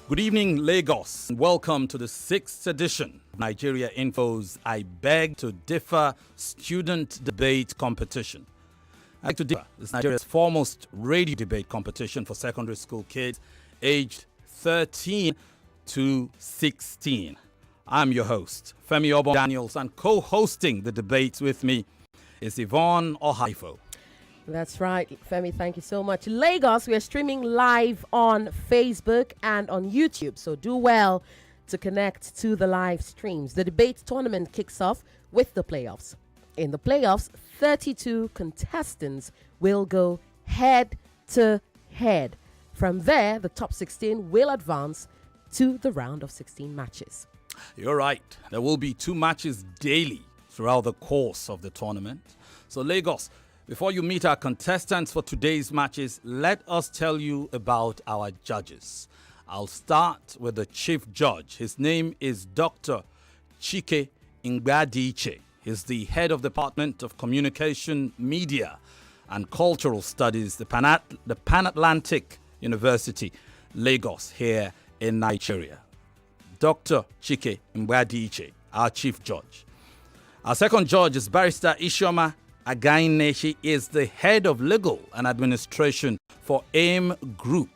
Good evening, Lagos. Welcome to the 6th edition of Nigeria Info's I Beg to Differ Student Debate Competition. I Beg to Differ is Nigeria's foremost radio debate competition for secondary school kids aged 13 to 16. I'm your host, Femi Obong-Daniels, and co-hosting the debates with me is Yvonne Ohaifo. That's right, Femi. Thank you so much. Lagos, we are streaming live on Facebook and on YouTube, so do well to connect to the live streams. The debate tournament kicks off with the playoffs. In the playoffs, 32 contestants will go head to head. From there, the top 16 will advance to the round of 16 matches. You're right. There will be 2 matches daily throughout the course of the tournament. So Lagos, before you meet our contestants for today's matches, let us tell you about our judges. I'll start with the chief judge. His name is Dr. Chike Ngbadiche. He's the head of the Department of Communication, Media and Cultural Studies, the Pan-Atlantic University, Lagos, here in Nigeria. Dr. Chike Ngbadiche, our chief judge. Our second judge is Barrister Isioma Againe. She is the head of legal and administration for AIM Group.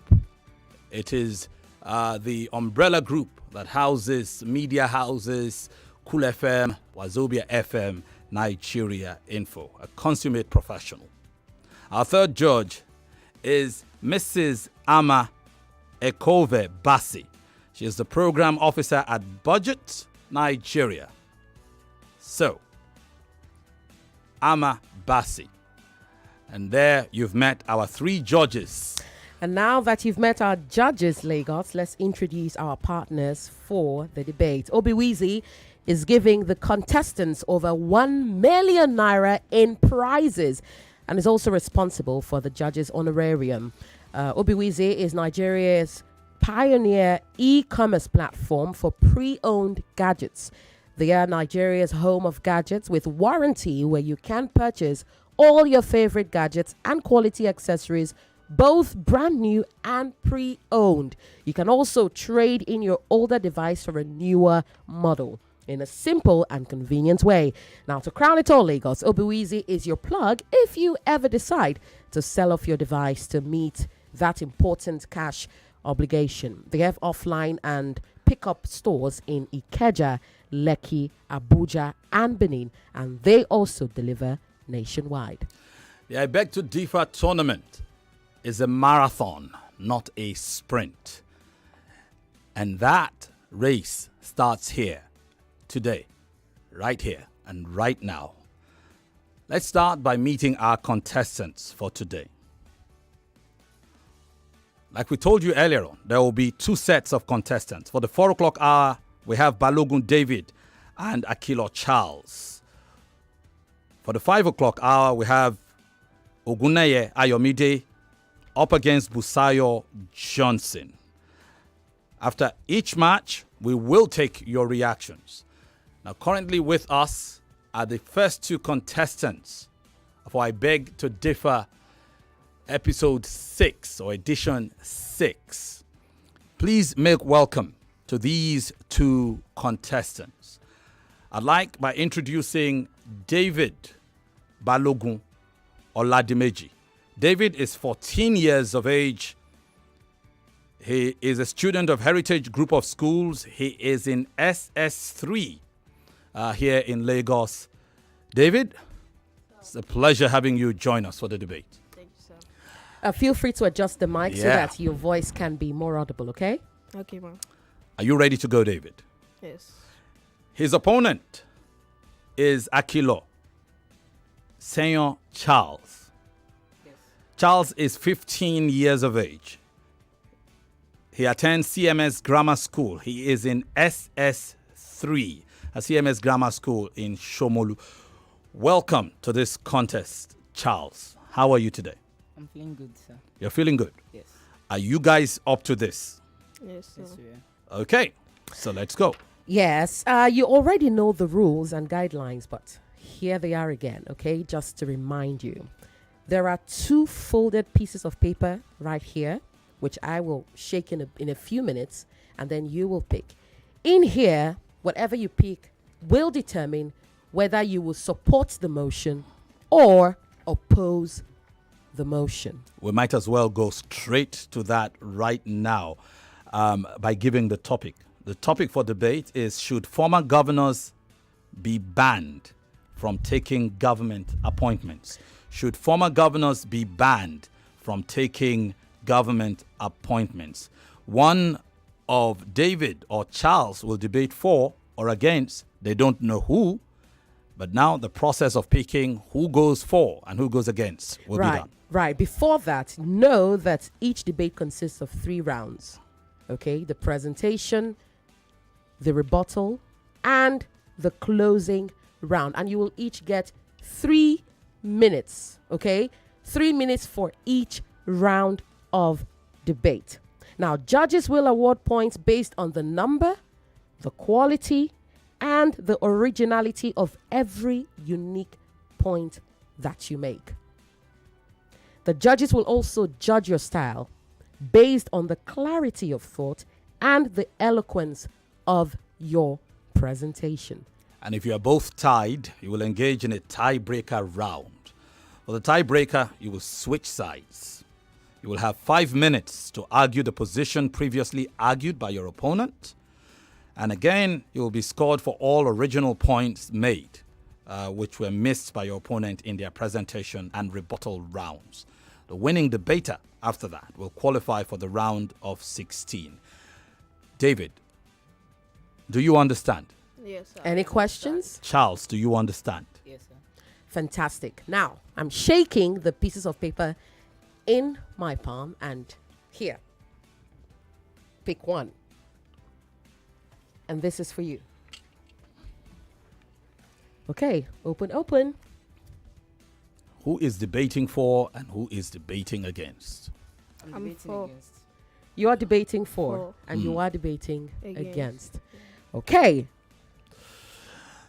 It is the umbrella group that houses media houses, Cool FM, Wazobia FM, Nigeria Info, a consummate professional. Our third judge is Mrs. Ama Ekove Bassi. She is the program officer at Budget Nigeria. So, Ama Bassi. And there you've met our 3 judges. And now that you've met our judges, Lagos, let's introduce our partners for the debate. Obiwizi is giving the contestants over 1 million naira in prizes and is also responsible for the judges' honorarium. Obiwizi is Nigeria's pioneer e-commerce platform for pre-owned gadgets. They are Nigeria's home of gadgets with warranty, where you can purchase all your favorite gadgets and quality accessories, both brand new and pre-owned. You can also trade in your older device for a newer model in a simple and convenient way. Now, to crown it all, Lagos, Obiwizi is your plug if you ever decide to sell off your device to meet that important cash obligation. They have offline and pickup stores in Ikeja, Lekki, Abuja, and Benin, and they also deliver nationwide. The I Beg to Differ tournament is a marathon, not a sprint. And that race starts here, today, right here, and right now. Let's start by meeting our contestants for today. Like we told you earlier on, there will be 2 sets of contestants. For the 4 o'clock hour, we have Balogun David and Akilo Charles. For the 5 o'clock hour, we have Oguneye Ayomide up against Busayo Johnson. After each match, we will take your reactions. Now, currently with us are the first 2 contestants of I Beg to Differ episode 6 or edition 6. Please make welcome to these 2 contestants. I'd like by introducing David Balogun Oladimeji. David is 14 years of age. He is a student of Heritage Group of Schools. He is in SS3 here in Lagos. David, it's a pleasure having you join us for the debate. Thank you, sir. Feel free to adjust the mic so that your voice can be more audible, okay? Okay, ma'am. Are you ready to go, David? Yes. His opponent is Akilo, Senior Charles. Yes. Charles is 15 years of age. He attends CMS Grammar School. He is in SS3, a CMS Grammar School in Shomolu. Welcome to this contest, Charles. How are you today? I'm feeling good, sir. You're feeling good? Yes. Are you guys up to this? Yes, sir. Yes, we are. Okay, so let's go. Yes, you already know the rules and guidelines, but here they are again, okay? Just to remind you. There are 2 folded pieces of paper right here. which I will shake in a few minutes, and then you will pick. In here, whatever you pick will determine whether you will support the motion or oppose the motion. We might as well go straight to that right now by giving the topic. The topic for debate is: should former governors be banned from taking government appointments? Should former governors be banned from taking government appointments? One of David or Charles will debate for or against. They don't know who, but now the process of picking who goes for and who goes against will be done. Right. Before that, know that each debate consists of 3 rounds. Okay? The presentation, the rebuttal, and the closing round. And you will each get 3 minutes. Okay? 3 minutes for each round of debate. Now, judges will award points based on the number, the quality, and the originality of every unique point that you make. The judges will also judge your style based on the clarity of thought and the eloquence of your presentation. And if you are both tied, you will engage in a tiebreaker round. For the tiebreaker, you will switch sides. You will have 5 minutes to argue the position previously argued by your opponent. And again, you will be scored for all original points made, which were missed by your opponent in their presentation and rebuttal rounds. The winning debater after that will qualify for the round of 16. David, do you understand? Yes, sir. Any questions? Charles, do you understand? Yes, sir. Fantastic. Now, I'm shaking the pieces of paper in my palm, and here, pick one. And this is for you. Okay, open. Who is debating for and who is debating against? I'm debating for. against. You are debating for, For. and you are debating Against. against. Okay,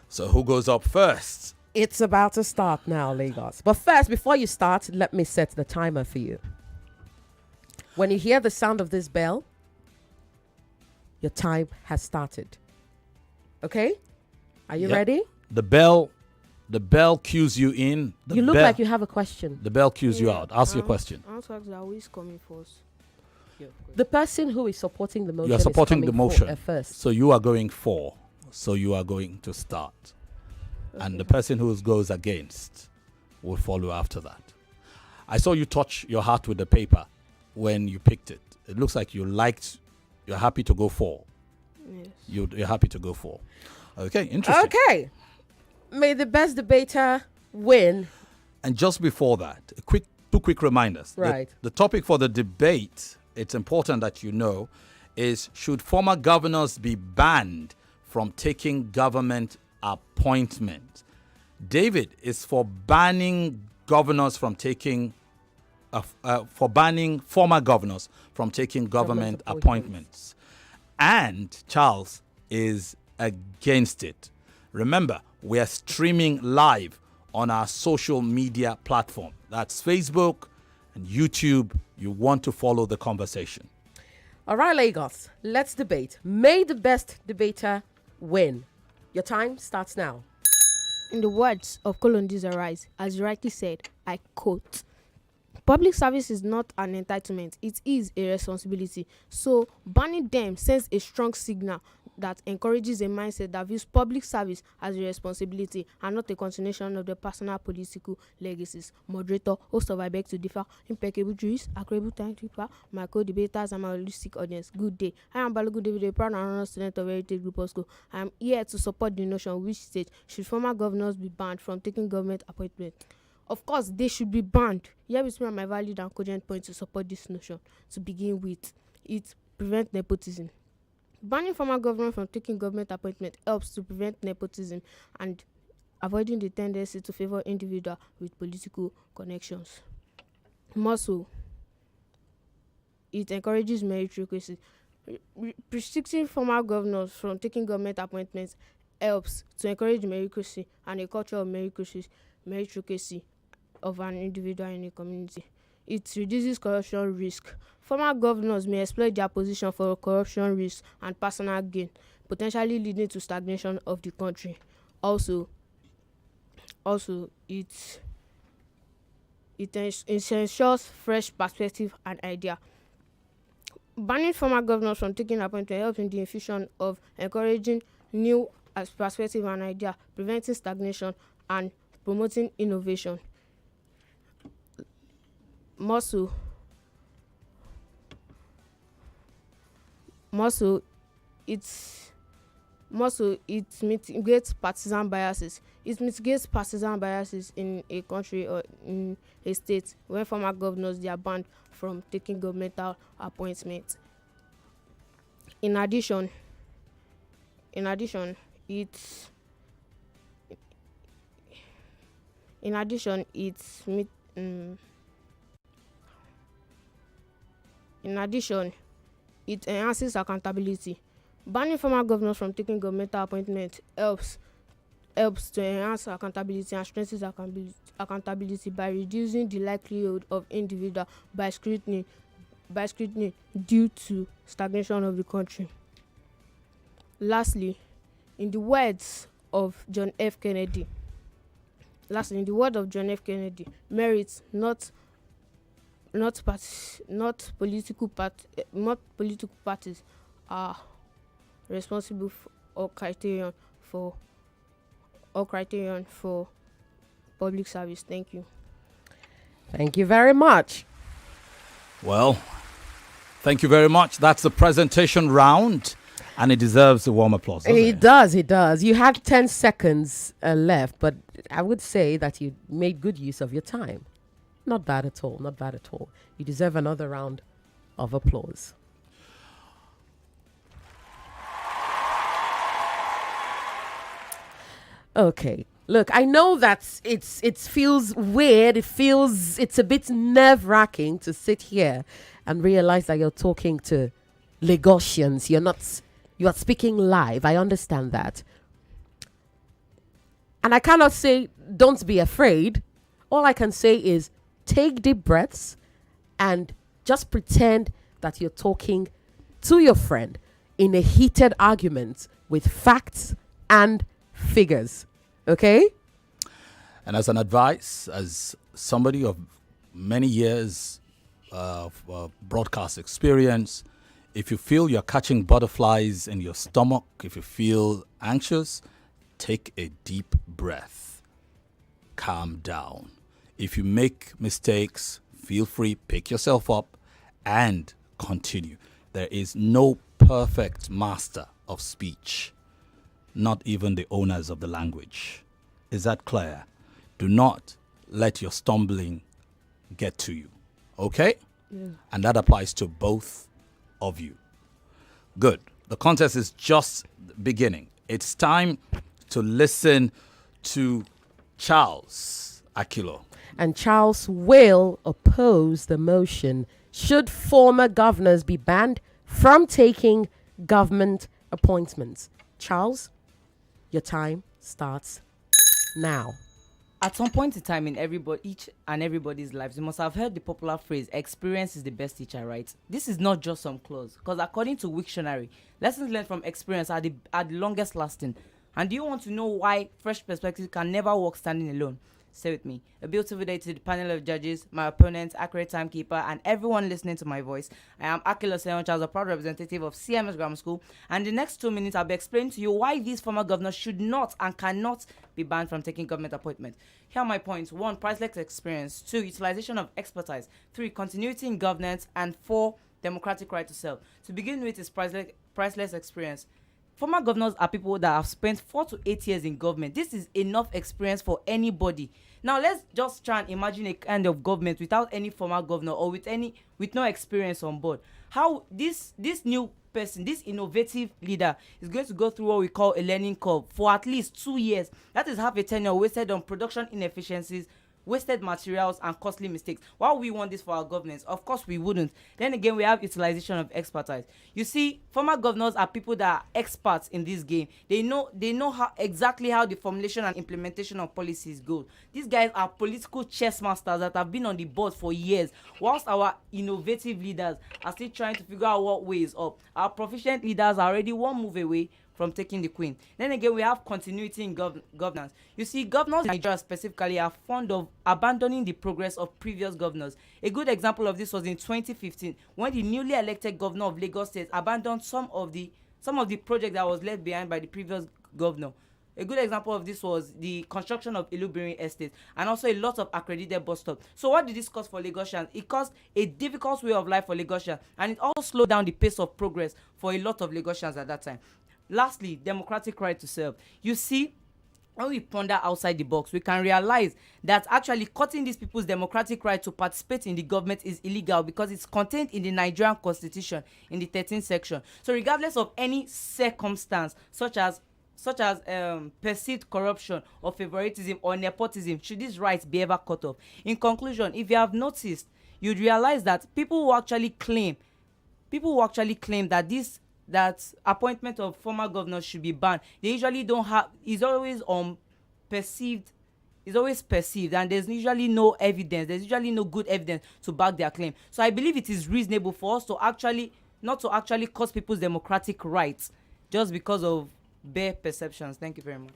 So who goes up first? it's about to start now, Lagos. But first, before you start, let me set the timer for you. When you hear the sound of this bell, your time has started. Okay? Are you Yep. ready? The bell cues you in. You look like you have a question. The bell cues you Yeah. out. Ask your question. I want to ask that who is coming first. Yeah, of course. The person who is supporting the motion You are supporting is the coming motion. first. So you are going for. So you are going to start. And the person who goes against will follow after that. I saw you touch your heart with the paper when you picked it. It looks like you're happy to go for. Yes. You're happy to go for. Okay, interesting. Okay. May the best debater win. And just before that, two quick reminders. Right. The topic for the debate, it's important that you know, is: should former governors be banned from taking government appointments? David is for banning governors from taking, for banning former governors from taking government appointments. And Charles is against it. Remember, we are streaming live on our social media platform. That's Facebook and YouTube. You want to follow the conversation. All right, Lagos, let's debate. May the best debater win. Your time starts now. In the words of Colondiza Rice, as you rightly said, I quote, "Public service is not an entitlement, it is a responsibility. So banning them sends a strong signal that encourages a mindset that views public service as a responsibility and not a continuation of the personal political legacies." Moderator, host of I Beg to Differ, impeccable jurist, agreeable timekeeper, my co-debaters, and my holistic audience. Good day. I am Balogun David, a proud and honored student of Heritage Group of School. I am here to support the notion which states, should former governors be banned from taking government appointments? Of course, they should be banned. Here is my valid and cogent point to support this notion. To begin with, it prevents nepotism. Banning former governors from taking government appointment helps to prevent nepotism and avoiding the tendency to favor individuals with political connections. More so, it encourages meritocracy. Restricting former governors from taking government appointments helps to encourage meritocracy and a culture of meritocracy of an individual in a community. it reduces corruption risk. Former governors may exploit their position for corruption risk and personal gain, potentially leading to stagnation of the country. Also, it ensures fresh perspective and idea. Banning former governors from taking appointment helps in the infusion of encouraging new perspective and idea, preventing stagnation and promoting innovation. More so, it mitigates partisan biases. It mitigates partisan biases in a country or in a state when former governors they are banned from taking governmental appointments. In addition, it's it enhances accountability. Banning former governors from taking governmental appointments helps to enhance accountability and strengthens accountability by reducing the likelihood of individual by scrutiny due to stagnation of the country. Lastly, in the words of John F. Kennedy, merits not political parties are responsible for all criterion for public service. Thank you. Thank you very much. Well, thank you very much. That's the presentation round, and it deserves a warm applause. It does. You had 10 seconds left, but I would say that you made good use of your time. Not bad at all. You deserve another round of applause. Okay. Look, I know that it feels weird. It's a bit nerve-wracking to sit here and realize that you're talking to Lagosians. You are speaking live. I understand that. And I cannot say don't be afraid. All I can say is take deep breaths and just pretend that you're talking to your friend in a heated argument with facts and figures. Okay? And as an advice, as somebody of many years of broadcast experience, if you feel you're catching butterflies in your stomach, if you feel anxious, take a deep breath. Calm down. If you make mistakes, feel free, pick yourself up and continue. There is no perfect master of speech, not even the owners of the language. Is that clear? Do not let your stumbling get to you. Okay? Yeah. And that applies to both of you. Good. The contest is just beginning. It's time to listen to Charles Akilo. And Charles will oppose the motion should former governors be banned from taking government appointments. Charles, your time starts now. At some point in time in each and everybody's lives, you must have heard the popular phrase, experience is the best teacher, right? This is not just some clause, because according to Wiktionary, lessons learned from experience are the longest lasting. And do you want to know why fresh perspective can never work standing alone? Stay with me. A beautiful day to the panel of judges, my opponents, accurate timekeeper, and everyone listening to my voice. I am Akilo Charles, a proud representative of CMS Grammar School. And in the next 2 minutes, I'll be explaining to you why these former governors should not and cannot be banned from taking government appointments. Here are my points. 1, priceless experience. 2, utilization of expertise. 3, continuity in governance. And 4, democratic right to sell. To begin with is priceless experience. Former governors are people that have spent 4 to 8 years in government. This is enough experience for anybody. Now let's just try and imagine a kind of government without any former governor or with no experience on board. How this new person, this innovative leader, is going to go through what we call a learning curve for at least 2 years. That is half a tenure wasted on production inefficiencies, wasted materials and costly mistakes. While we want this for our governance, of course we wouldn't. Then again, we have utilization of expertise. You see, former governors are people that are experts in this game. They know how exactly how the formulation and implementation of policies go. These guys are political chess masters that have been on the board for years, whilst our innovative leaders are still trying to figure out what way is up. Our proficient leaders are already one move away from taking the queen. Then again, we have continuity in governance. You see, governors in Nigeria specifically are fond of abandoning the progress of previous governors. A good example of this was in 2015 when the newly elected governor of Lagos State abandoned some of the projects that was left behind by the previous governor. A good example of this was the construction of Ilubirin Estate and also a lot of accredited bus stops. So what did this cause for Lagosians? It caused a difficult way of life for Lagosians, and it also slowed down the pace of progress for a lot of Lagosians at that time. Lastly, democratic right to serve. You see, when we ponder outside the box, we can realize that actually cutting these people's democratic right to participate in the government is illegal because it's contained in the Nigerian constitution in the 13th section. So regardless of any circumstance, such as perceived corruption or favoritism or nepotism, should these rights be ever cut off. In conclusion, if you have noticed, you'd realize that people who actually claim that appointment of former governors should be banned, they usually don't have, is always perceived, and there's usually no evidence, there's usually no good evidence to back their claim. So I believe it is reasonable for us to not to actually cut people's democratic rights just because of bare perceptions. Thank you very much.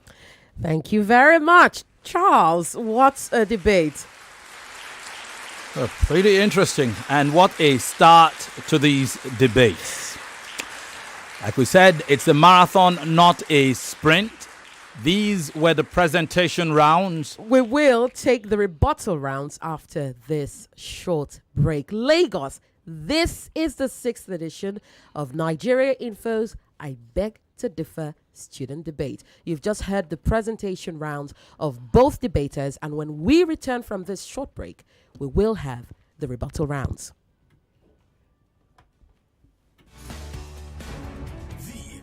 Thank you very much. Charles, what's a debate? Pretty interesting. And what a start to these debates. Like we said, it's a marathon, not a sprint. These were the presentation rounds. We will take the rebuttal rounds after this short break. Lagos, this is the 6th edition of Nigeria Info's I Beg to Differ student debate. You've just heard the presentation rounds of both debaters, and when we return from this short break, we will have the rebuttal rounds.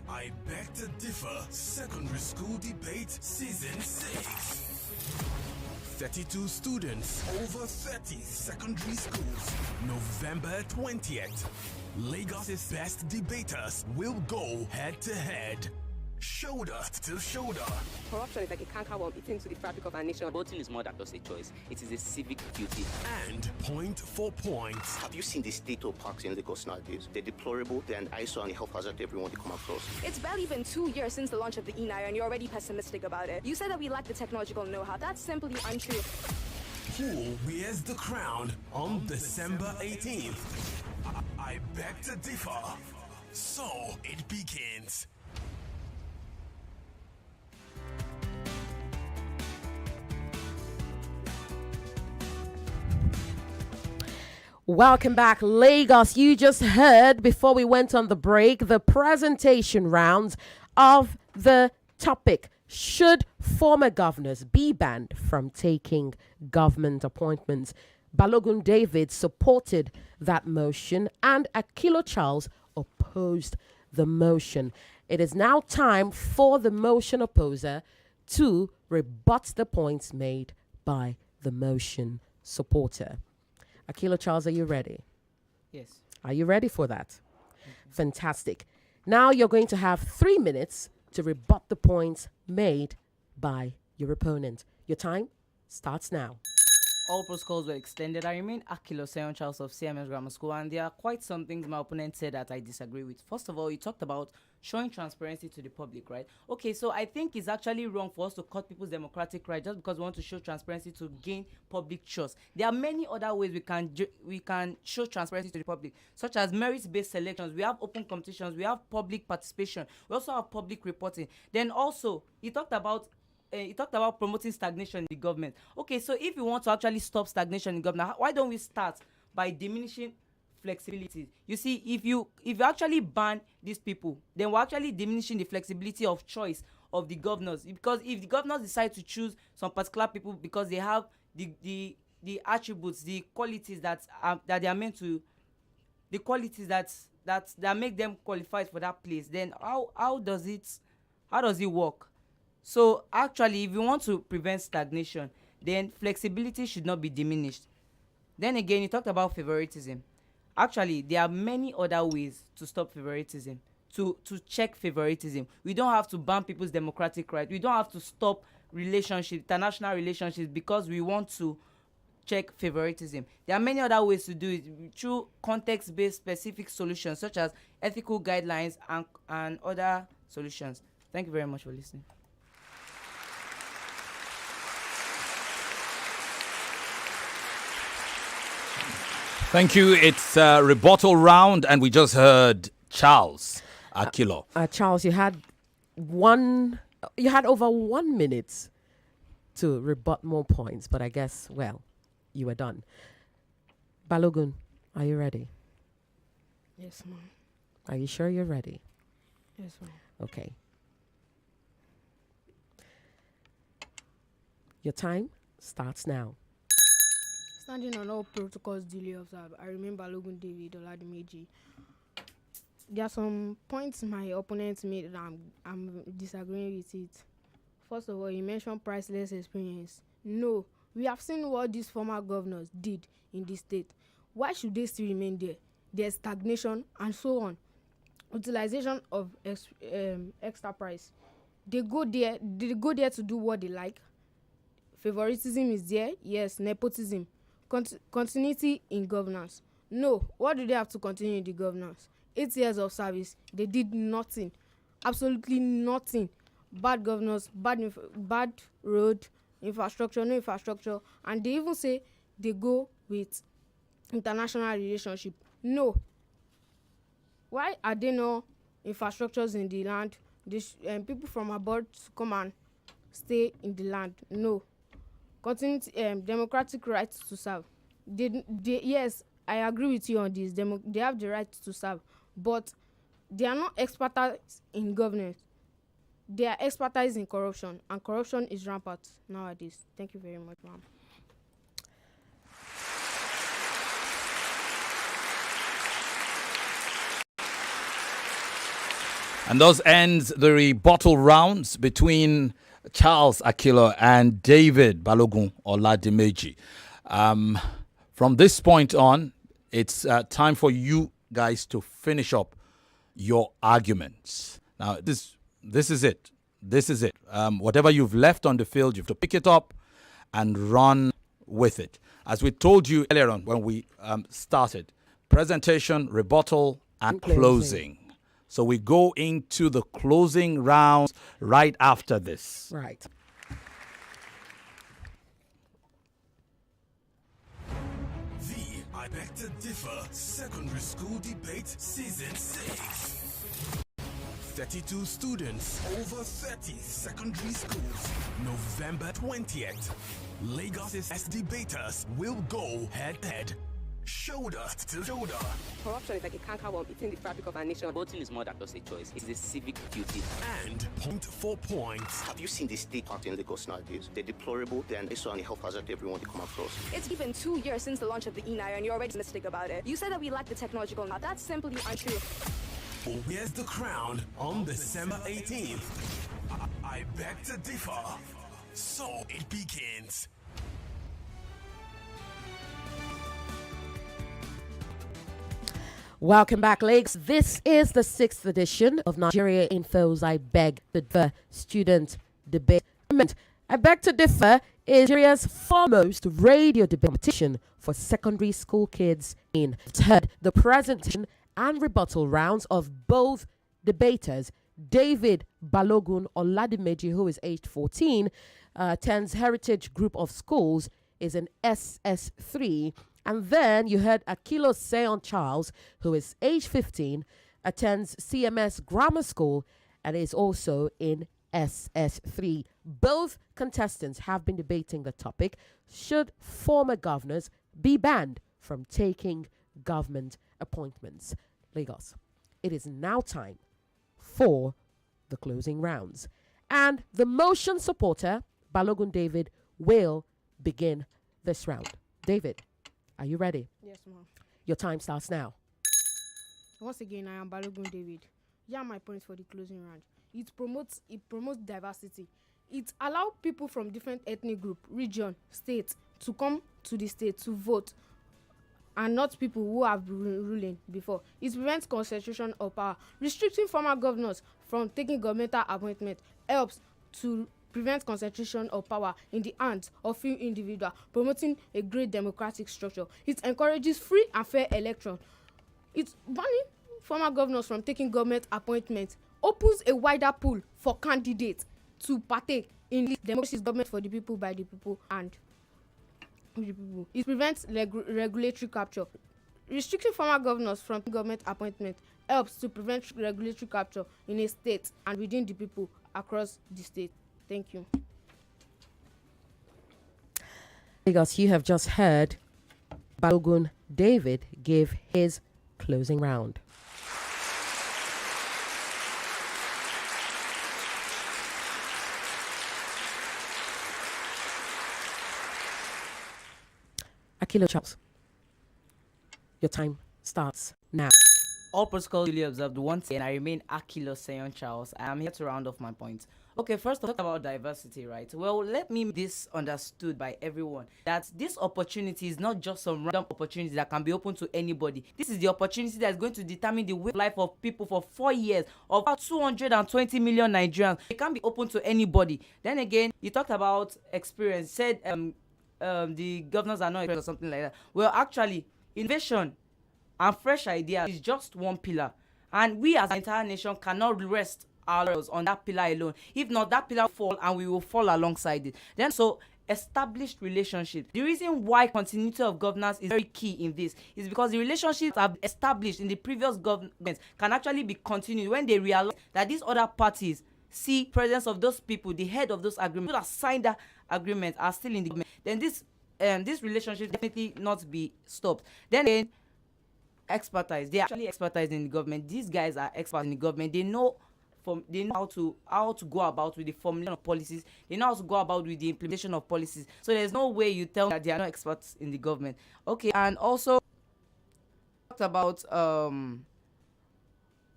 I Beg to Differ Secondary School Debate Season 6. 32 students, over 30 secondary schools. November 20th. Lagos's best debaters will go head to head. Shoulder to shoulder. Corruption is like a cankerworm eating to the fabric of our nation. Voting is more than just a choice. It is a civic duty. And point for point. Have you seen the state of parks in Lagos nowadays? They're deplorable. They're an eyesore and a health hazard to everyone they come across. It's barely been 2 years since the launch of the e-Naira and you're already pessimistic about it. You said that we lack the technological know-how. That's simply untrue. Who wears the crown on December 18th? I beg to differ. So it begins. Welcome back, Lagos. You just heard, before we went on the break, the presentation rounds of the topic: should former governors be banned from taking government appointments? Balogun David supported that motion and Akilo Charles opposed the motion. It is now time for the motion opposer to rebut the points made by the motion supporter. Akilo Charles, are you ready? Yes. Are you ready for that? Fantastic. Now you're going to have 3 minutes to rebut the points made by your opponent. Your time starts now. All protocols were extended. I remain Akilo Seyon Charles of CMS Grammar School, and there are quite some things my opponent said that I disagree with. First of all, you talked about showing transparency to the public, right? Okay, so I think it's actually wrong for us to cut people's democratic rights just because we want to show transparency to gain public trust. There are many other ways we can show transparency to the public, such as merit-based selections. We have open competitions. We have public participation. We also have public reporting. Then also, he talked about promoting stagnation in the government. Okay, so if you want to actually stop stagnation in government, why don't we start by diminishing flexibility? You see, if you actually ban these people, then we're actually diminishing the flexibility of choice of the governors. Because if the governors decide to choose some particular people because they have the attributes, the qualities that they are meant to, the qualities that make them qualified for that place, then how does it work? So actually, if you want to prevent stagnation, then flexibility should not be diminished. Then again, you talked about favoritism. Actually, there are many other ways to stop favoritism, to check favoritism. We don't have to ban people's democratic rights. We don't have to stop relationships, international relationships, because we want to check favoritism. There are many other ways to do it through context-based specific solutions, such as ethical guidelines and other solutions. Thank you very much for listening. Thank you. It's a rebuttal round, and we just heard Charles Akilo. Charles, you had over 1 minute to rebut more points, but I guess, well, you were done. Balogun, are you ready? Yes, ma'am. Are you sure you're ready? Yes, ma'am. Okay. Your time starts now. Standing on all protocols duly observed, I remain Balogun David Oladimeji. There are some points my opponent made that I'm disagreeing with it. First of all, he mentioned priceless experience. No, we have seen what these former governors did in this state. Why should they still remain there? There's stagnation and so on. Utilization of extra price. They go there to do what they like. Favoritism is there. Yes, nepotism. Continuity in governance. No, what do they have to continue in the governance? 8 years of service, they did nothing, absolutely nothing. Bad governors, bad road, infrastructure, no infrastructure, and they even say they go with international relationship. No. Why are there no infrastructures in the land? People from abroad to come and stay in the land. No. Continuity, democratic rights to serve. Yes, I agree with you on this. They have the right to serve, but they are not expertise in governance. They are expertise in corruption, and corruption is rampant nowadays. Thank you very much, ma'am. And those ends the rebuttal rounds between Charles Akilo and David Balogun Oladimeji. From this point on, it's time for you guys to finish up your arguments. Now, this is it. This is it. Whatever you've left on the field, you have to pick it up and run with it. As we told you earlier on when we started, presentation, rebuttal, and closing. So we go into the closing rounds right after this. Right. The I Beg to Differ Secondary School Debate Season 6. 32 students, over 30 secondary schools. November 20th. Lagos' debaters will go head-to-head. Shoulder to shoulder. Corruption is like a cankerworm eating the fabric of our nation. Voting is more than just a choice. It's a civic duty. And point for point. Have you seen the state parks in Lagos nowadays? They're deplorable. They're an issue and a health hazard to everyone they come across. It's even 2 years since the launch of the e-naira and you're already pessimistic about it. You said that we lack the technological know. That's simply untrue. Who wears the crown on December 18th? I beg to differ. So it begins. Welcome back, Lakes. This is the 6th edition of Nigeria Info's I Beg to Differ student debate. I Beg to Differ is Nigeria's foremost radio debate competition for secondary school kids in. It's heard the presentation and rebuttal rounds of both debaters. David Balogun Oladimeji, who is aged 14, attends Heritage Group of Schools, is an SS3. And then you heard Akilo Seon Charles, who is age 15, attends CMS Grammar School, and is also in SS3. Both contestants have been debating the topic: should former governors be banned from taking government appointments? Lagos, it is now time for the closing rounds. And the motion supporter, Balogun David, will begin this round. David, are you ready? Yes, ma'am. Your time starts now. Once again, I am Balogun David. Here are my points for the closing round. It promotes diversity. It allows people from different ethnic group, region, state to come to the state to vote, and not people who have been ruling before. It prevents concentration of power. Restricting former governors from taking governmental appointment helps to prevent concentration of power in the hands of few individuals, promoting a great democratic structure. It encourages free and fair election. It's banning former governors from taking government appointments opens a wider pool for candidates to partake in democracy's government for the people, by the people, and with the people. It prevents regulatory capture. Restricting former governors from government appointment helps to prevent regulatory capture in a state and within the people across the state. Thank you. Lagos, you have just heard Balogun David give his closing round. Akilo Charles, your time starts now. All protocols duly observed once again. I remain Akilo Charles. I am here to round off my points. Okay, first talk about diversity, right? Well, let me make this understood by everyone that this opportunity is not just some random opportunity that can be open to anybody. This is the opportunity that is going to determine the way of life of people for 4 years, of about 220 million Nigerians. It can be open to anybody. Then again, you talked about experience, said the governors are not experienced or something like that. Well, actually, innovation and fresh ideas is just one pillar, and we as an entire nation cannot rest ourselves on that pillar alone. If not, that pillar will fall and we will fall alongside it. Then so established relationships. The reason why continuity of governance is very key in this is because the relationships are established in the previous governments can actually be continued when they realize that these other parties see presence of those people, the head of those agreements, that signed that agreement are still in the government. Then this relationship definitely not be stopped. Then again, expertise. They are actually expertise in the government. These guys are experts in the government. They know how to go about with the formulation of policies. They know how to go about with the implementation of policies. So there's no way you tell that they are not experts in the government. Okay, and also talked about all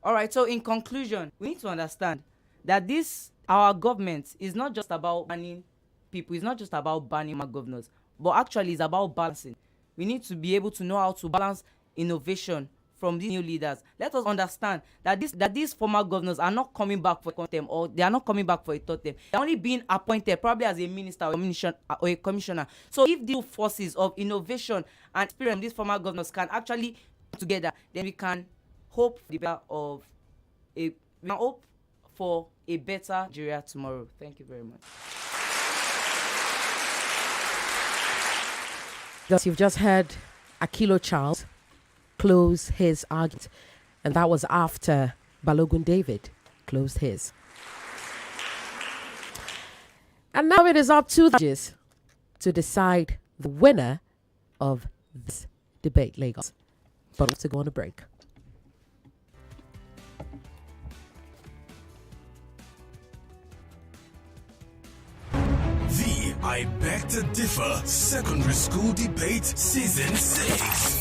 right, so in conclusion, we need to understand that our government is not just about banning people, it's not just about banning our governors, but actually it's about balancing. We need to be able to know how to balance innovation from these new leaders. Let us understand that these former governors are not coming back for a contempt, or they are not coming back for a third term. They're only being appointed probably as a minister or a commissioner. So if these forces of innovation and experience of these former governors can actually come together, then we can hope for a better Nigeria tomorrow. Thank you very much. Because you've just heard Akilo Charles close his argument, and that was after Balogun David closed his. And now it is up to the judges to decide the winner of this debate, Lagos. But let's go on a break. The I Beg to Differ Secondary School Debate Season 6.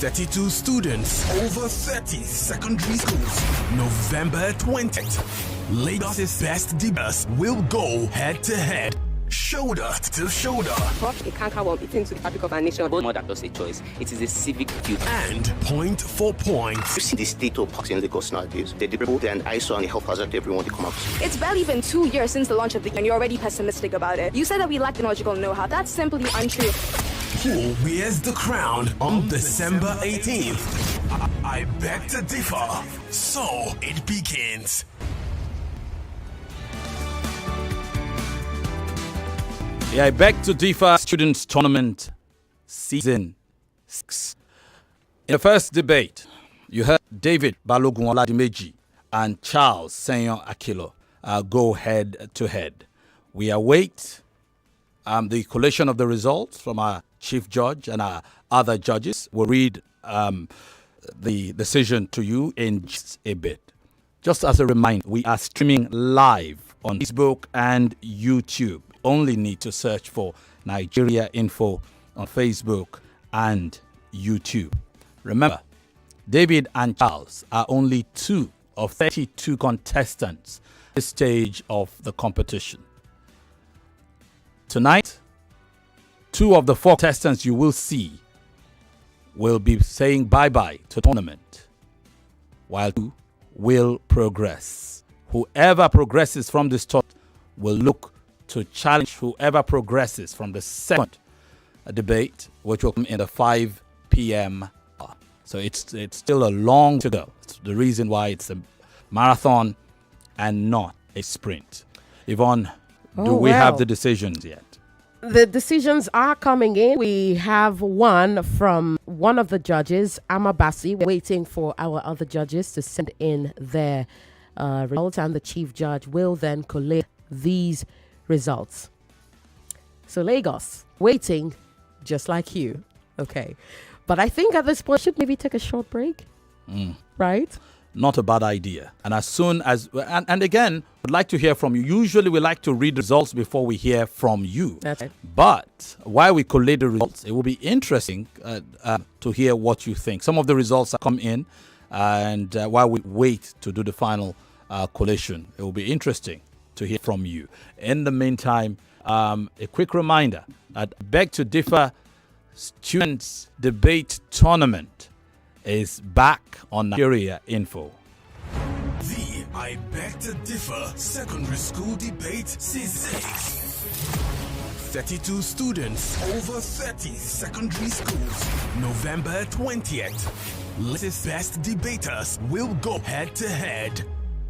32 students, over 30 secondary schools. November 20th. Lagos's best debaters will go head to head, shoulder to shoulder. Prof, a canker worm eating to the fabric of our nation. Vote more than just a choice. It is a civic duty. And point for point. You see the state of parks in Lagos nowadays. They deliberate and eyesore and a health hazard to everyone they come out. It's barely been 2 years since the launch of the and you're already pessimistic about it. You said that we lack technological know-how. That's simply untrue. Who wears the crown on December 18th? I beg to differ. So it begins. The I Beg to Differ Students Tournament Season 6. In the first debate, you heard David Balogun Oladimeji and Charles Senyon Akilo go head to head. We await the collation of the results from our Chief Judge and our other judges. We'll read the decision to you in just a bit. Just as a reminder, we are streaming live on Facebook and YouTube. Only need to search for Nigeria Info on Facebook and YouTube. Remember, David and Charles are only two of 32 contestants at this stage of the competition. Tonight, 2 of the 4 contestants you will see will be saying bye-bye to the tournament, while 2 will progress. Whoever progresses from this tournament will look to challenge whoever progresses from the second debate, which will come in the 5 p.m. hour. So it's still a long to go. It's the reason why it's a marathon and not a sprint. Yvonne, do we have the decisions yet? The decisions are coming in. We have one from one of the judges, Amabasi. We're waiting for our other judges to send in their results, and the chief judge will then collate these results. So Lagos, waiting just like you. Okay. But I think at this point, should maybe take a short break. Right? Not a bad idea. And as soon as, and again, I'd like to hear from you. Usually we like to read results before we hear from you. That's right. But while we collate the results, it will be interesting to hear what you think. Some of the results have come in, and while we wait to do the final collation, it will be interesting to hear from you. In the meantime, a quick reminder that Beg to Differ Students Debate Tournament is back on Nigeria Info. The I Beg to Differ Secondary School Debate Season 6. 32 students, over 30 secondary schools. November 20th. Latest best debaters will go head to head.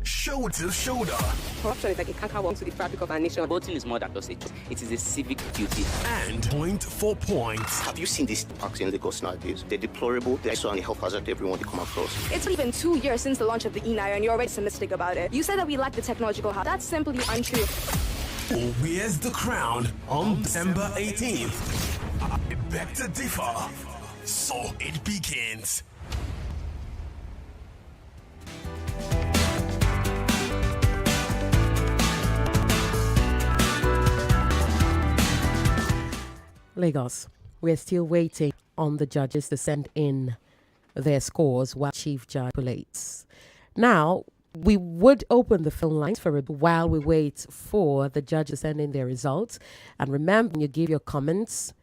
Shoulder to shoulder. Corruption is like a cankerworm to the fabric of our nation. Voting is more than just a choice. It is a civic duty. And point for point. Have you seen these parks in Lagos nowadays? They're deplorable. They're also a health hazard to everyone they come across. It's not even 2 years since the launch of the e-naira and you're already pessimistic about it. You said that we lack the technological help. That's simply untrue. Who wears the crown on December 18th? I Beg to Differ. So it begins. Lagos, we're still waiting on the judges to send in their scores while Chief Judge collates. Now, we would open the phone lines for while we wait for the judges to send in their results. And remember, when you give your comments,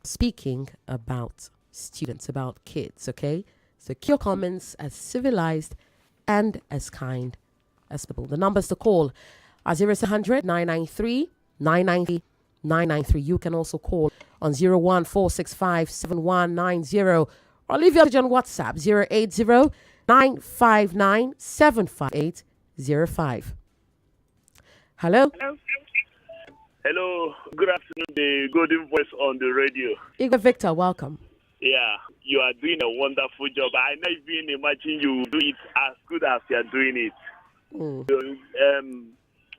speaking about students, about kids, okay? So keep your comments as civilized and as kind as possible. The numbers to call are 0100 993 993 993. You can also call on 01465 7190 or leave your message on WhatsApp 080 959 75805. Hello? Hello, good afternoon, the golden voice on the radio. Igor Victor, welcome. Yeah, you are doing a wonderful job. I never even imagine you do it as good as you are doing it.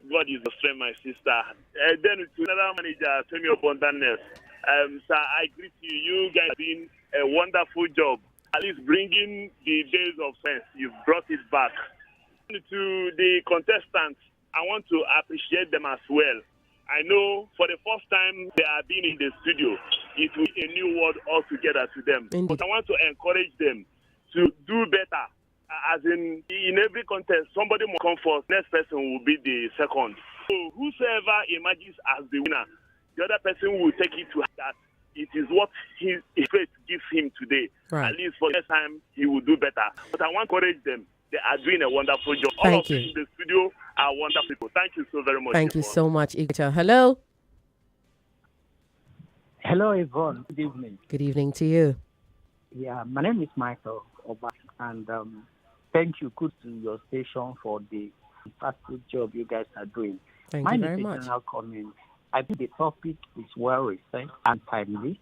God is the strength, my sister. Then to another manager, Femi Obong-Daniels. Sir, I greet you. You guys are doing a wonderful job. At least bringing the days of sense. You've brought it back. To the contestants, I want to appreciate them as well. I know for the first time they are being in the studio, it will be a new world altogether to them. Indeed. But I want to encourage them to do better. As in every contest, somebody will come first, next person will be the second. So whosoever emerges as the winner, the other person will take it to that. It is what his faith gives him today. Right. At least for next time, he will do better. But I want to encourage them. They are doing a wonderful job. All Thank of you. us in the studio are wonderful people. Thank you so very much. Thank you Yvonne. so much, Igor. Hello? Hello, Yvonne. Good evening. Good evening to you. Yeah, my name is Michael Oba, and thank you, good to your station for the fantastic job you guys are doing. Thank you very much. General comment. I think the topic is well researched and timely.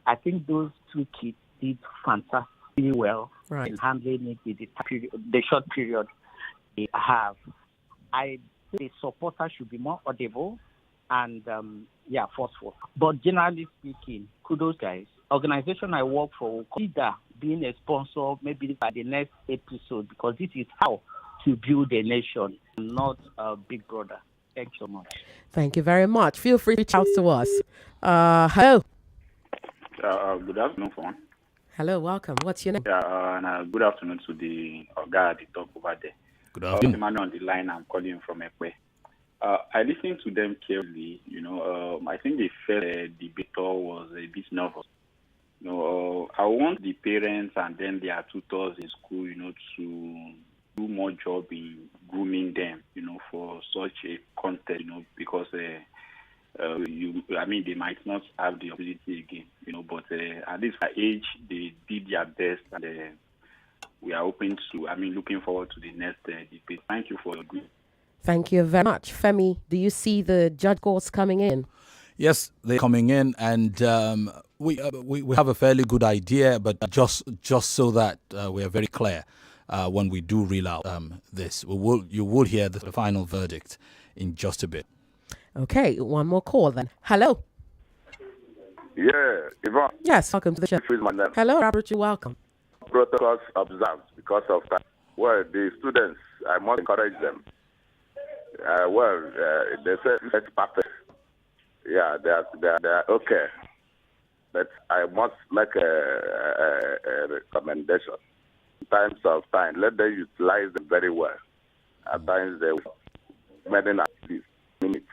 I think those two kids did fantastically well in handling it with the short period they have. I think the supporters should be more audible and forceful. But generally speaking, kudos guys. Organization I work for will consider being a sponsor maybe by the next episode, because this is how to build a nation, not a big brother. Thanks so much. Thank you very much. Feel free to reach out to us. Hello. Good afternoon, phone. Hello, welcome. What's your name? And good afternoon to the guy at the top over there. Good afternoon. Emmanuel on the line. I'm calling from Ekwe. I listened to them carefully. I think the first debater was a bit nervous. I want the parents and then their tutors in school, to do more job in grooming them, for such a contest, because they might not have the ability again, but at this age, they did their best, and we are looking forward to the next debate. Thank you for your good. Thank you very much. Femi, do you see the judge scores coming in? Yes, they're coming in, and we have a fairly good idea, but just so that we are very clear when we do reel out this, you will hear the final verdict in just a bit. Okay, one more call then. Hello. Yeah, Yvonne. Yes, welcome to the show. Hello, Robert, you're welcome. Protocols observed because of that. Well, the students, I must encourage them. They say it's perfect. Yeah, they're okay. But I must make a recommendation. In times of time, let them utilize them very well. At times, they many minutes.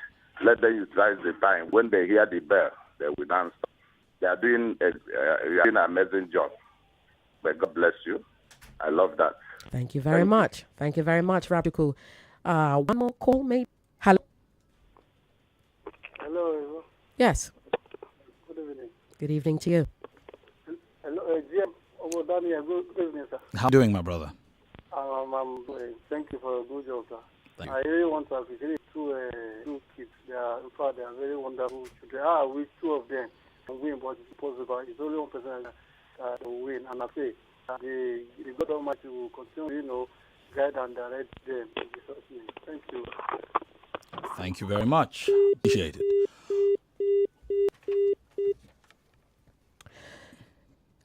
Let them utilize the time. When they hear the bell, they will dance. They are doing an amazing job. But God bless you. I love that. Thank you very much. Thank you very much, Rabiku. One more call, mate. Hello. Hello. Yes. Good evening. Good evening to you. Hello, Jim Obong-Daniels. Good evening, sir. How are you doing, my brother? Thank you for a good job, sir. Thank I really want to appreciate two kids. They are very wonderful children. I wish two of them can win, but it's possible. It's only one person that will win. And I say, the God Almighty will continue, guide and direct them in Jesus' name. Thank you. Thank you very much. Appreciate it.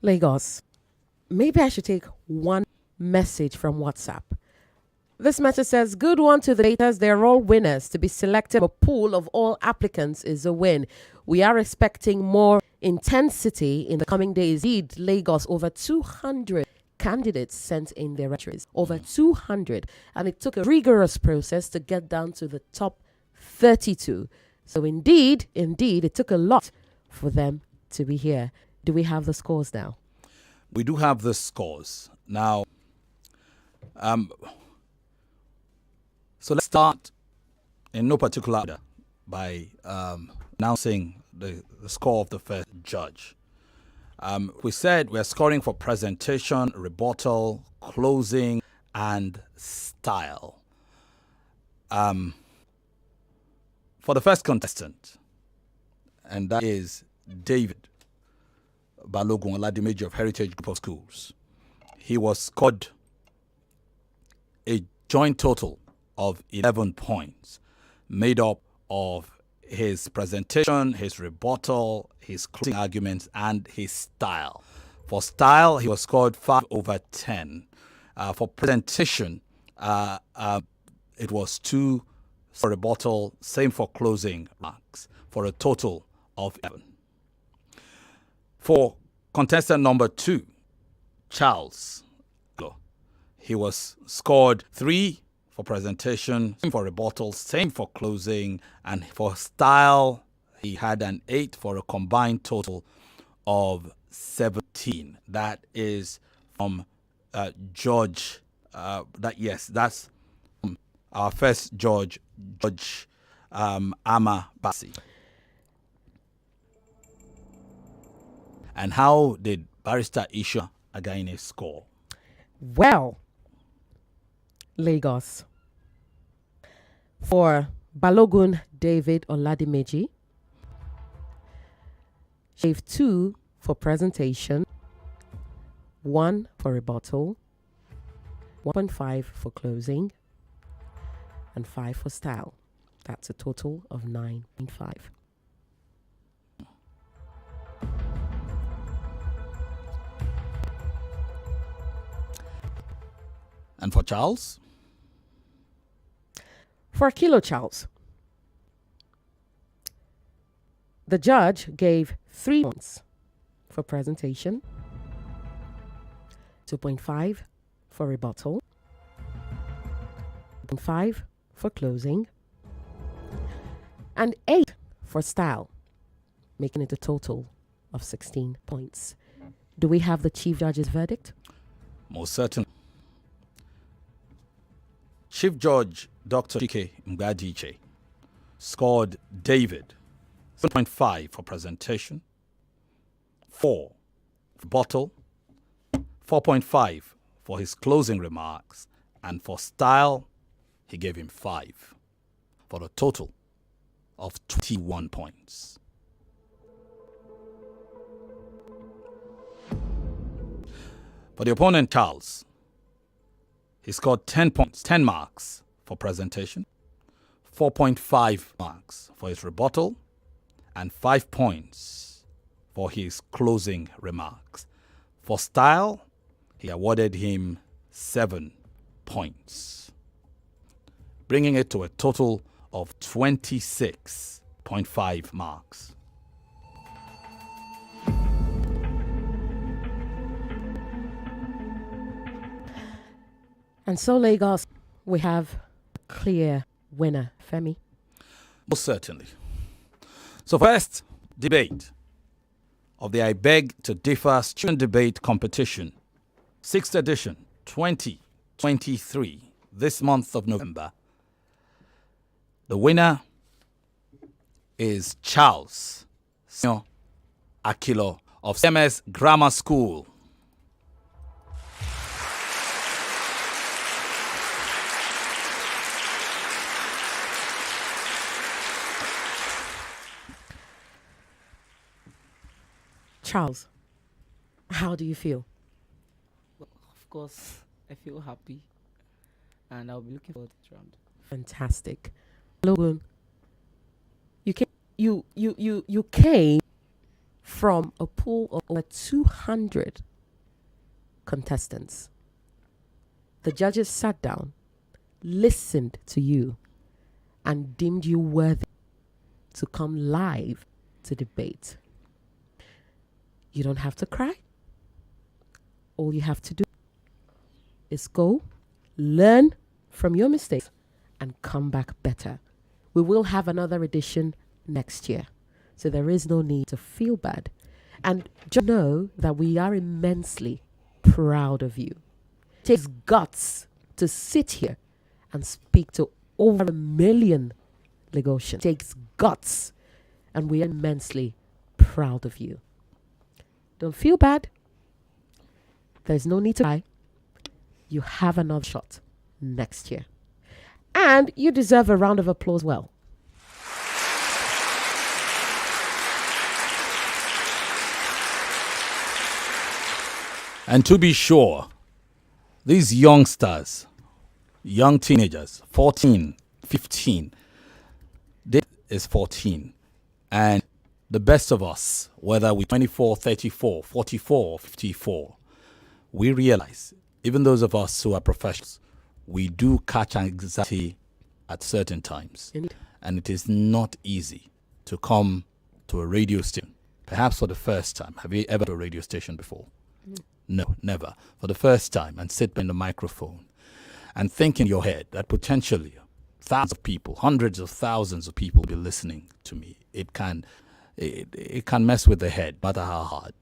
Lagos, maybe I should take one message from WhatsApp. This message says, good one to the daters. They're all winners. To be selected from a pool of all applicants is a win. We are expecting more intensity in the coming days. Indeed, Lagos, over 200 candidates sent in their entries. Over 200. And it took a rigorous process to get down to the top 32. So indeed, it took a lot for them to be here. Do we have the scores now? We do have the scores. Now, so let's start in no particular order by announcing the score of the first judge. We said we're scoring for presentation, rebuttal, closing, and style. For the first contestant, and that is David Balogun Oladimeji of Heritage Group of Schools. He was scored a joint total of 11 points, made up of his presentation, his rebuttal, his closing arguments, and his style. For style, he was scored 5 over 10. For presentation, it was 2 for rebuttal, same for closing marks, for a total of 11. For contestant number 2, Charles, he was scored 3 for presentation, same for rebuttal, same for closing, and for style, he had an 8 for a combined total of 17. That is from Judge. That's our first judge, Judge Ama Basi. And how did Barrister Isha Againe score? Well, Lagos. For Balogun David Oladimeji, she gave 2 for presentation, 1 for rebuttal, 1.5 for closing, and 5 for style. That's a total of 9.5. And for Charles? For Akilo Charles, the judge gave 3 points for presentation, 2.5 for rebuttal, 5 for closing, and 8 for style, making it a total of 16 points. Do we have the Chief Judge's verdict? Most certainly. Chief Judge Dr. Chike Mgbadiche scored David 7.5 for presentation, 4 for rebuttal, 4.5 for his closing remarks, and for style, he gave him 5 for a total of 21 points. For the opponent, Charles, he scored 10 points, 10 marks for presentation, 4.5 marks for his rebuttal, and 5 points for his closing remarks. For style, he awarded him 7 points, bringing it to a total of 26.5 marks. And so, Lagos, we have a clear winner, Femi. Most certainly. So, first debate of the I Beg to Differ Student Debate Competition, 6th edition, 2023, this month of November. The winner is Charles Akilo of CMS Grammar School. Charles, how do you feel? Well, of course, I feel happy, and I'll be looking forward to this round. Fantastic. Balogun, you came from a pool of over 200 contestants. The judges sat down, listened to you, and deemed you worthy to come live to debate. You don't have to cry. All you have to do is go, learn from your mistakes, and come back better. We will have another edition next year, so there is no need to feel bad. And just know that we are immensely proud of you. It takes guts to sit here and speak to over 1 million Lagosians. It takes guts, and we are immensely proud of you. Don't feel bad. There's no need to cry. You have another shot next year. And you deserve a round of applause well. And to be sure, these youngsters, young teenagers, 14, 15, this is 14. And the best of us, whether we're 24, 34, 44, or 54, we realize, even those of us who are professionals, we do catch anxiety at certain times. Indeed. And it is not easy to come to a radio station, perhaps for the first time. Have you ever been to a radio station before? No, never. For the first time, and sit behind the microphone and think in your head that potentially thousands of people, hundreds of thousands of people will be listening to me. It can mess with the head, no matter how hard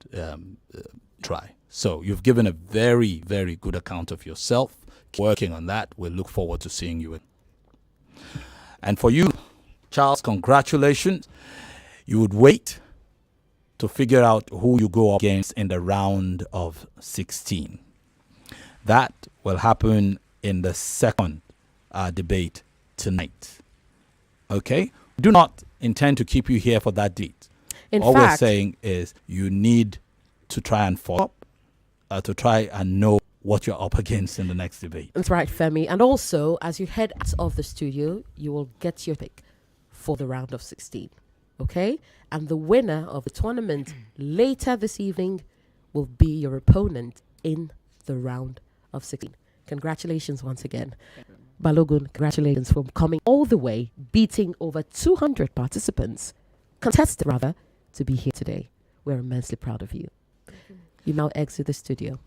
try. So you've given a very, very good account of yourself. Keep working on that. We'll look forward to seeing you. And for you, Charles, congratulations. You would wait to figure out who you go up against in the round of 16. That will happen in the second debate tonight. Okay? Do not intend to keep you here for that date. All we're saying is you need to try and follow up, to try and know what you're up against in the next debate. That's right, Femi. And also, as you head out of the studio, you will get your pick for the round of 16. Okay? And the winner of the tournament later this evening will be your opponent in the round of 16. Congratulations once again. Balogun, congratulations for coming all the way, beating over 200 participants, contested rather, to be here today. We're immensely proud of you. You now exit the studio.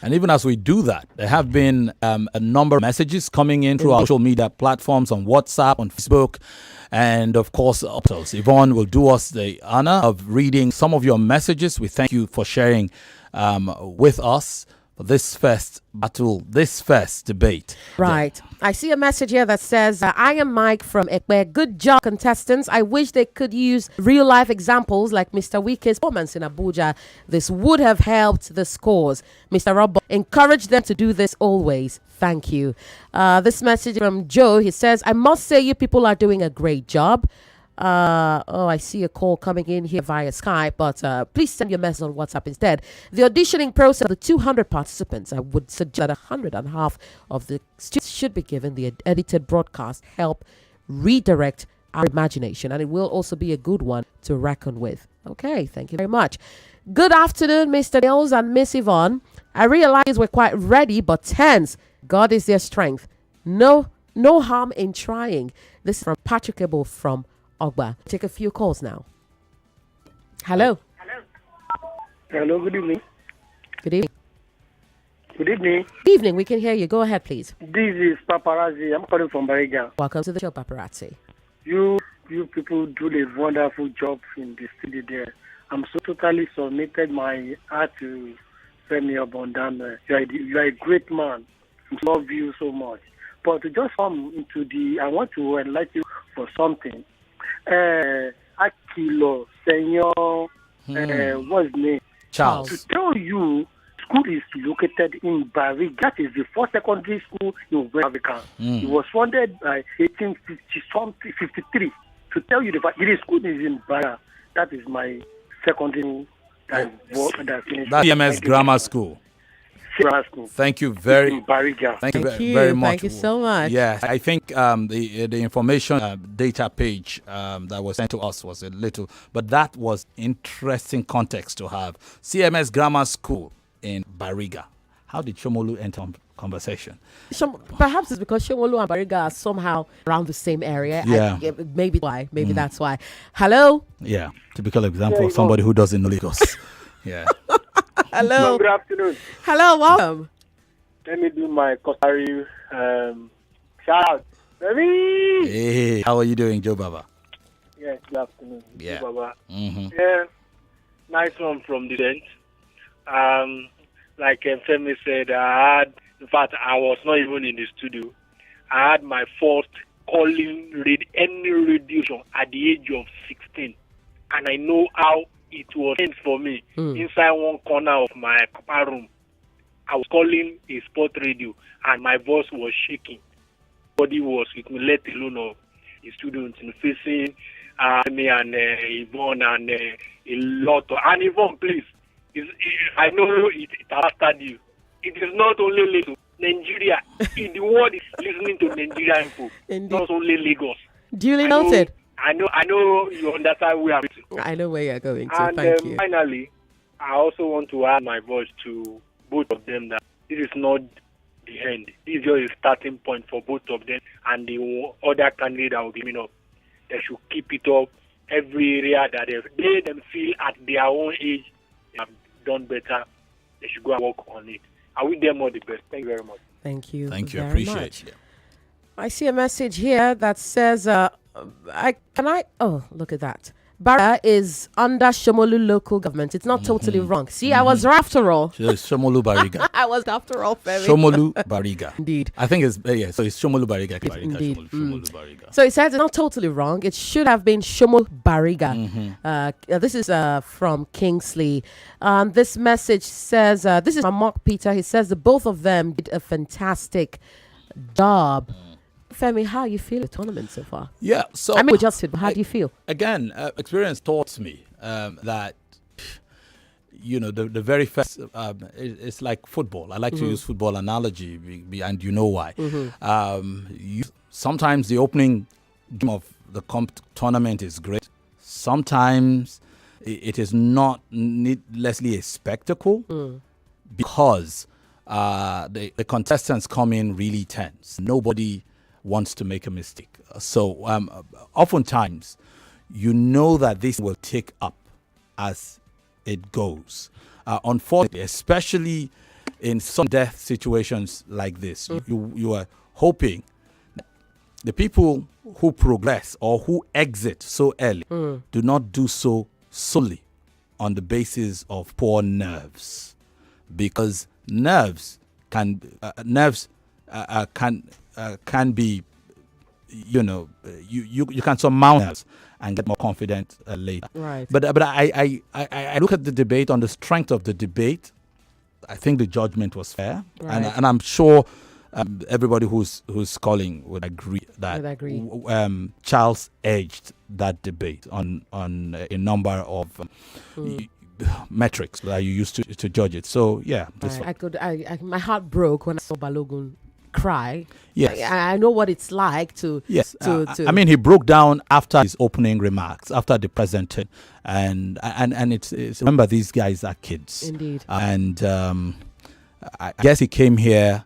And even as we do that, there have been a number of messages coming in through our social media platforms on WhatsApp, on Facebook, and of course, Yvonne will do us the honor of reading some of your messages. We thank you for sharing with us for this first battle, this first debate. Right. I see a message here that says, I am Mike from Ekwe. Good job, contestants. I wish they could use real life examples like Mr. Wike's performance in Abuja. This would have helped the scores. Mr. Rob, encourage them to do this always. Thank you. This message from Joe, he says, I must say you people are doing a great job. I see a call coming in here via Skype, but please send your message on WhatsApp instead. The auditioning process of the 200 participants, I would suggest that 100 and a half of the students should be given the edited broadcast help redirect our imagination, and it will also be a good one to reckon with. Okay, thank you very much. Good afternoon, Mr. Niels and Miss Yvonne. I realize we're quite ready, but tense. God is their strength. No harm in trying. This is from Patrick Abel from Ogba. Take a few calls now. Hello. Hello, good evening. Good evening. Good evening. Good evening. We can hear you. Go ahead, please. This is Paparazzi. I'm calling from Bariga. Welcome to the show, Paparazzi. You people do a wonderful job in the studio there. I'm so totally submitted my heart to Femi Obong-Daniels. You are a great man. I love you so much. But to just come into I want to enlighten you for something. Akilo, Senor, what's his name? Charles. To tell you, school is located in Bariga. That is the first secondary school in West Africa. It was founded by 1853. To tell you the fact, the school is in Bariga. That is my secondary school that finished. That's CMS Grammar School. Thank you very much. Thank you so much. Yeah, I think the information data page that was sent to us was a little, but that was interesting context to have. CMS Grammar School in Bariga. How did Shomolu enter conversation? Perhaps it's because Shomolu and Bariga are somehow around the same area. Yeah. Maybe why. Maybe that's why. Hello? Yeah, typical example of somebody who doesn't know Lagos. Yeah. Hello. Good afternoon. Hello, welcome. Let me do my customary shout out. Baby! Hey, how are you doing, Joe Baba? Yes, good afternoon. Yeah. Joe Baba. Mm-hmm. Yeah, nice one from the end. Like Femi said, in fact, I was not even in the studio. I had my first calling any radio show at the age of 16. And I know how it was for me inside one corner of my papa room. I was calling a sport radio and my voice was shaking. Body was with me, let alone of the students facing me and Yvonne and a lot of, and Yvonne, please. I know it after you. It is not only Lagos, Nigeria. The world is listening to Nigeria info. Not only Lagos. Duly noted. I know you understand where I'm going. I know where you're going to. And Thank you. Finally, I also want to add my voice to both of them that this is not the end. This is just a starting point for both of them and the other candidate that will be coming up. They should keep it up. Every area that they them feel at their own age they have done better, they should go and work on it. I wish them all the best. Thank you very much. Thank you. Thank you. Very Appreciate much. it. I see a message here that says, look at that. Bariga is under Shomolu local government. It's not totally wrong. See, I was after all. Shomolu Bariga. I was after all, Femi. Shomolu Bariga. Indeed. I think it's, so it's Shomolu Bariga. Indeed. Shomolu Bariga. So it says it's not totally wrong. It should have been Shomolu Bariga. This is from Kingsley. This message says, this is from Mark Peter. He says the both of them did a fantastic job. Femi, how you feel the tournament so far? Yeah, so I mean, how do you feel? Again, experience taught me that the very first it's like football. I like to use football analogy, and you know why. Sometimes the opening game of the tournament is great. Sometimes it is not needlessly a spectacle because the contestants come in really tense. Nobody wants to make a mistake. So oftentimes, you know that this will tick up as it goes. Unfortunately, especially in some death situations like this, you are hoping the people who progress or who exit so early do not do so solely on the basis of poor nerves, because nerves can be, you can surmount nerves and get more confident later. Right. But I look at the debate on the strength of the debate. I think the judgment was fair, Right. and I'm sure everybody who's calling would agree that Charles edged that debate on a number of metrics that you used to judge it. So yeah, my heart broke when I saw Balogun cry. Yes. I know what it's like to. Yes, to I mean, he broke down after his opening remarks, after the presentation, and it's remember, these guys are kids. Indeed. And I guess he came here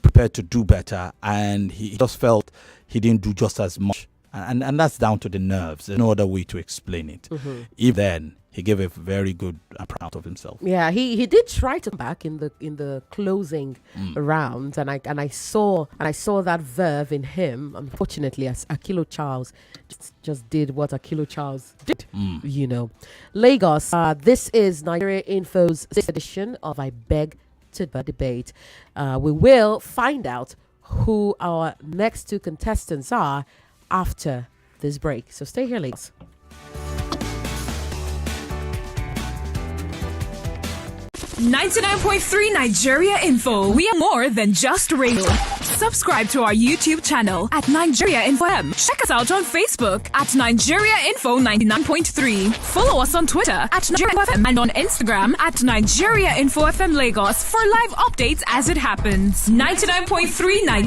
prepared to do better, and he just felt he didn't do just as much, and that's down to the nerves. There's no other way to explain it. Even then, he gave a very good account of himself. Yeah, he did try to come back in the closing round, and I saw that verve in him. Unfortunately, as Akilo Charles just did what Akilo Charles did. Lagos. This is Nigeria Info's 6th edition of I Beg to Debate. We will find out who our next two contestants are after this break. So stay here, Lagos. .3 Nigeria Info. We are more than just radio. Subscribe to our YouTube channel at Nigeria Info M. Check us out on Facebook at Nigeria Info 99.3. Follow us on Twitter at Nigeria Info FM and on Instagram at Nigeria Info FM Lagos for live updates as it happens. 99.3 Nigeria.